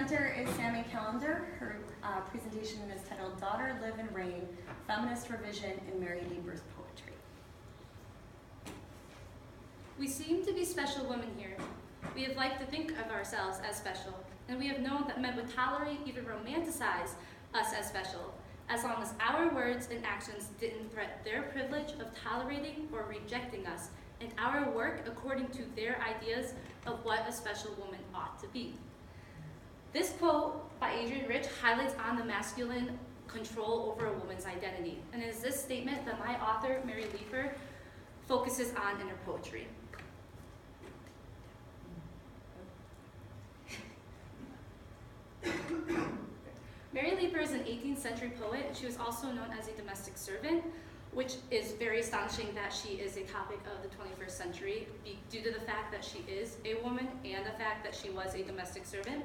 presenter is Sammy Callender. Her presentation is titled Daughter, Live and Rein, Feminist Revision in Mary Leapor's Poetry. We seem to be special women here. We have liked to think of ourselves as special, and we have known that men would tolerate, even romanticize us as special, as long as our words and actions didn't threaten their privilege of tolerating or rejecting us, and our work according to their ideas of what a special woman ought to be. This quote by Adrienne Rich highlights on the masculine control over a woman's identity, and it is this statement that my author, Mary Leapor, focuses on in her poetry. Mary Leapor is an 18th century poet. She was also known as a domestic servant, which is very astonishing that she is a topic of the 21st century due to the fact that she is a woman and the fact that she was a domestic servant.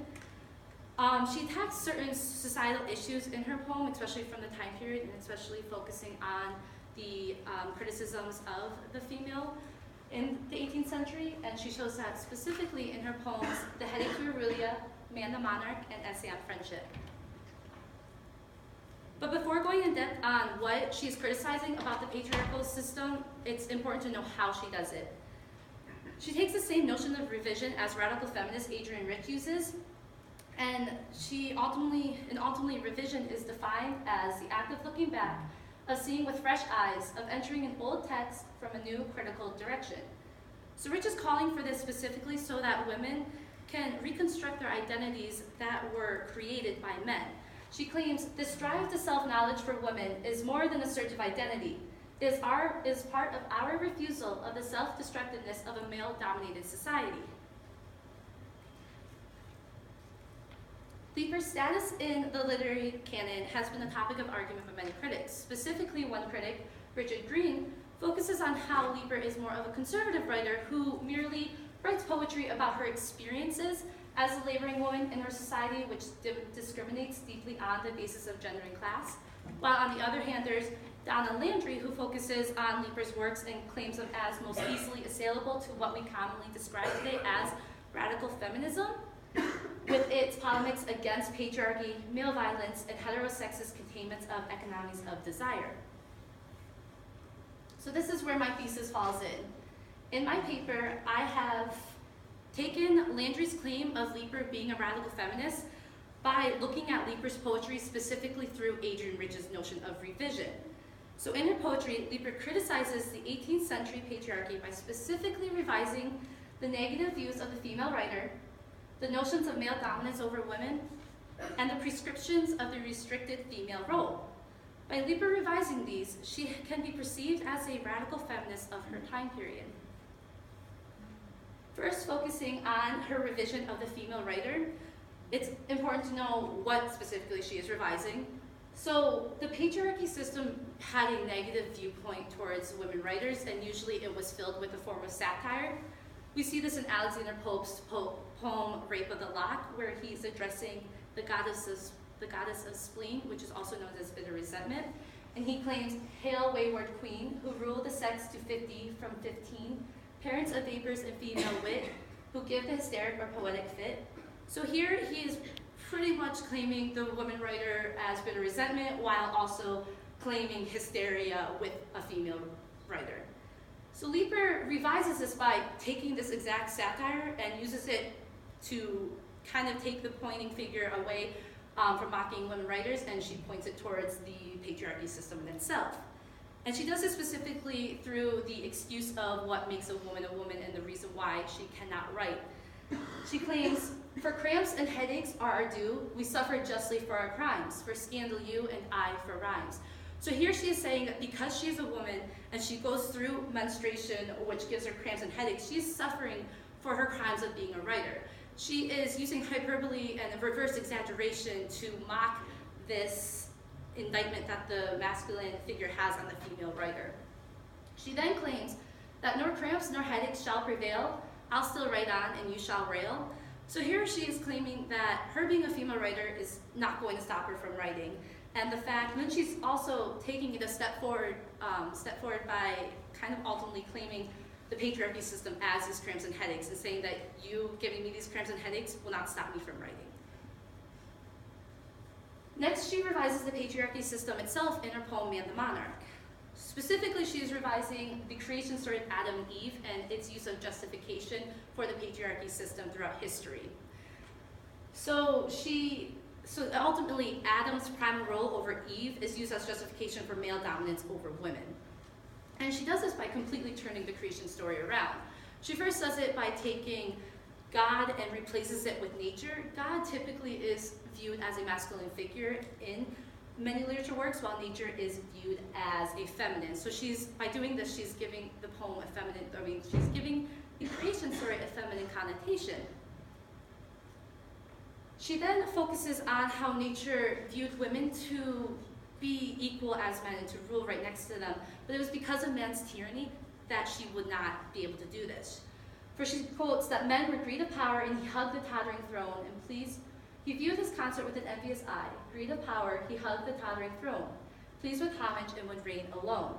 She attacks certain societal issues in her poem, especially from the time period, and especially focusing on the criticisms of the female in the 18th century, and she shows that specifically in her poems, The Headache to Aurelia, Man the Monarch, and Essay on Friendship. But before going in depth on what she's criticizing about the patriarchal system, it's important to know how she does it. She takes the same notion of revision as radical feminist Adrienne Rich uses, and ultimately revision is defined as the act of looking back, of seeing with fresh eyes, of entering an old text from a new critical direction. So Rich is calling for this specifically so that women can reconstruct their identities that were created by men. She claims this drive to self-knowledge for women is more than a search of identity. It is part of our refusal of the self-destructiveness of a male-dominated society. Leapor's status in the literary canon has been a topic of argument for many critics. Specifically, one critic, Richard Green, focuses on how Leapor is more of a conservative writer who merely writes poetry about her experiences as a laboring woman in her society, which discriminates deeply on the basis of gender and class. While on the other hand, there's Donna Landry, who focuses on Leapor's works and claims them as most easily assailable to what we commonly describe today as radical feminism, with its polemics against patriarchy, male violence, and heterosexist containments of economies of desire. So this is where my thesis falls in. In my paper, I have taken Landry's claim of Leapor being a radical feminist by looking at Leapor's poetry specifically through Adrienne Rich's notion of revision. So in her poetry, Leapor criticizes the 18th century patriarchy by specifically revising the negative views of the female writer, the notions of male dominance over women, and the prescriptions of the restricted female role. By Leapor revising these, she can be perceived as a radical feminist of her time period. First, focusing on her revision of the female writer, it's important to know what specifically she is revising. So the patriarchy system had a negative viewpoint towards women writers, and usually it was filled with a form of satire. We see this in Alexander Pope's poem Rape of the Lock, where he's addressing the goddess of spleen, which is also known as bitter resentment. And he claims, "Hail, wayward queen, who rule the sex to 50 from 15, parents of vapors and female wit, who give the hysteric or poetic fit." So here he is pretty much claiming the woman writer as bitter resentment while also claiming hysteria with a female writer. So Leapor revises this by taking this exact satire and uses it to kind of take the pointing finger away from mocking women writers, and she points it towards the patriarchy system in itself. And she does it specifically through the excuse of what makes a woman and the reason why she cannot write. She claims, "For cramps and headaches are our due, we suffer justly for our crimes, for scandal you and I for rhymes." So here she is saying that because she is a woman and she goes through menstruation, which gives her cramps and headaches, she is suffering for her crimes of being a writer. She is using hyperbole and a reverse exaggeration to mock this indictment that the masculine figure has on the female writer. She then claims that nor cramps nor headaches shall prevail, I'll still write on and you shall rail. So here she is claiming that her being a female writer is not going to stop her from writing. And the fact, then she's also taking it a step forward by kind of ultimately claiming the patriarchy system as these cramps and headaches and saying that you giving me these cramps and headaches will not stop me from writing. Next, she revises the patriarchy system itself in her poem, Man the Monarch. Specifically, she is revising the creation story of Adam and Eve and its use of justification for the patriarchy system throughout history. So ultimately, Adam's prime role over Eve is used as justification for male dominance over women. And she does this by completely turning the creation story around. She first does it by taking God and replaces it with nature. God typically is viewed as a masculine figure in many literature works, while nature is viewed as a feminine. So by doing this, she's giving the poem she's giving the creation story a feminine connotation. She then focuses on how nature viewed women to be equal as men and to rule right next to them, but it was because of man's tyranny that she would not be able to do this. For she quotes that men were greed of power and he hugged the tottering throne, and he viewed his consort with an envious eye. Greed of power, he hugged the tottering throne, pleased with homage and would reign alone.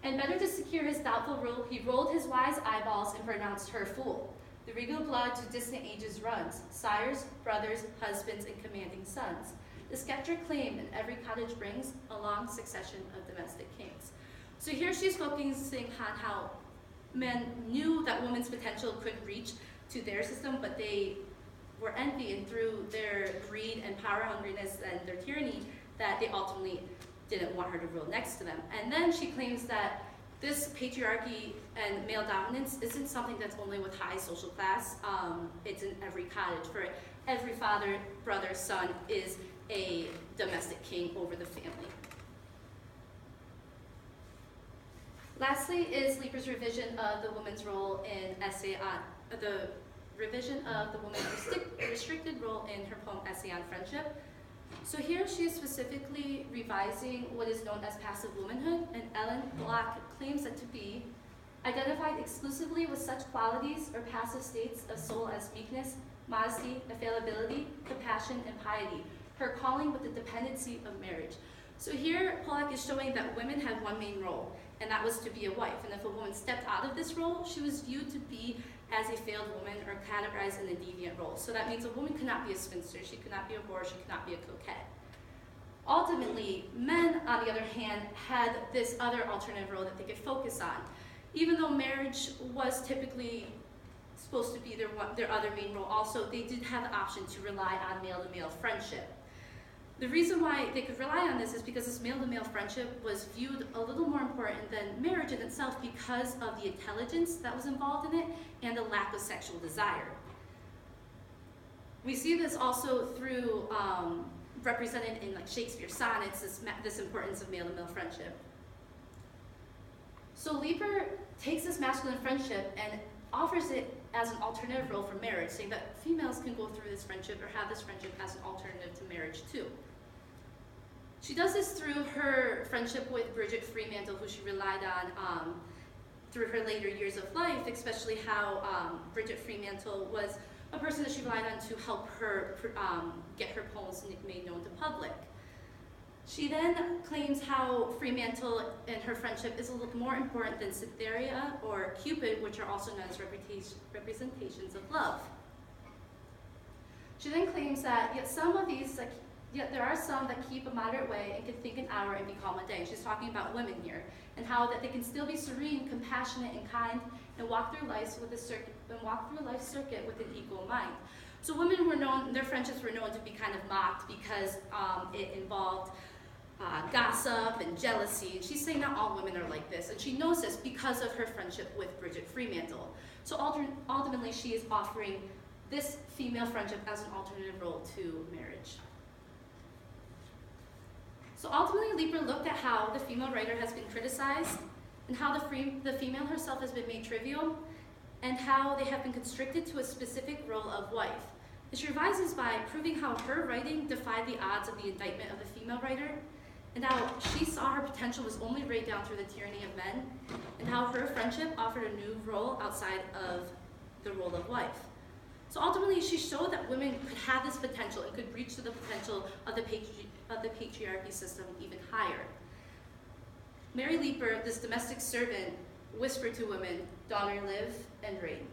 And better to secure his doubtful rule, he rolled his wise eyeballs and pronounced her fool. The regal blood to distant ages runs, sires, brothers, husbands, and commanding sons. The scepter claim in every cottage brings a long succession of domestic kings. So here she's focusing on how men knew that women's potential could reach to their system, but they were envy, and through their greed and power hungriness and their tyranny, that they ultimately didn't want her to rule next to them. And then she claims that this patriarchy and male dominance isn't something that's only with high social class. It's in every cottage. For every father, brother, son is a domestic king over the family. Lastly is Leapor's revision of the woman's role in essay on the revision of the woman's restricted role in her poem Essay on Friendship. So here she is specifically revising what is known as passive womanhood, and Ellen Block claims it to be identified exclusively with such qualities or passive states of soul as meekness, modesty, availability, compassion, and piety, her calling with the dependency of marriage. So here Pollack is showing that women had one main role, and that was to be a wife. And if a woman stepped out of this role, she was viewed to be as a failed woman or categorized in a deviant role. So that means a woman could not be a spinster, she could not be a whore, she could not be a coquette. Ultimately, men, on the other hand, had this other alternative role that they could focus on. Even though marriage was typically supposed to be their other main role, also they did have the option to rely on male-to-male friendship. The reason why they could rely on this is because this male-to-male friendship was viewed a little more important than marriage in itself because of the intelligence that was involved in it and the lack of sexual desire. We see this also through represented in like Shakespeare's sonnets, this importance of male-to-male friendship. So Leapor takes this masculine friendship and offers it as an alternative role for marriage, saying that females can go through this friendship or have this friendship as an alternative to marriage too. She does this through her friendship with Bridget Fremantle, who she relied on through her later years of life, especially how Bridget Fremantle was a person that she relied on to help her get her poems made known to public. She then claims how Fremantle and her friendship is a little more important than Cytherea or Cupid, which are also known as representations of love. She then claims that yet there are some that keep a moderate way and can think an hour and be calm a day. She's talking about women here, and how that they can still be serene, compassionate, and kind, and walk through life's circuit with an equal mind. So women were known, their friendships were known to be kind of mocked because it involved gossip and jealousy. And she's saying not all women are like this, and she knows this because of her friendship with Bridget Fremantle. So ultimately, she is offering this female friendship as an alternative role to marriage. So ultimately, Leapor looked at how the female writer has been criticized, and how the female herself has been made trivial, and how they have been constricted to a specific role of wife. And she revises by proving how her writing defied the odds of the indictment of the female writer, and how she saw her potential was only weighed down through the tyranny of men, and how her friendship offered a new role outside of the role of wife. So ultimately, she showed that women could have this potential and could reach to the potential of the patriarchy system even higher. Mary Leapor, this domestic servant, whispered to women, "Daughter, live and reign."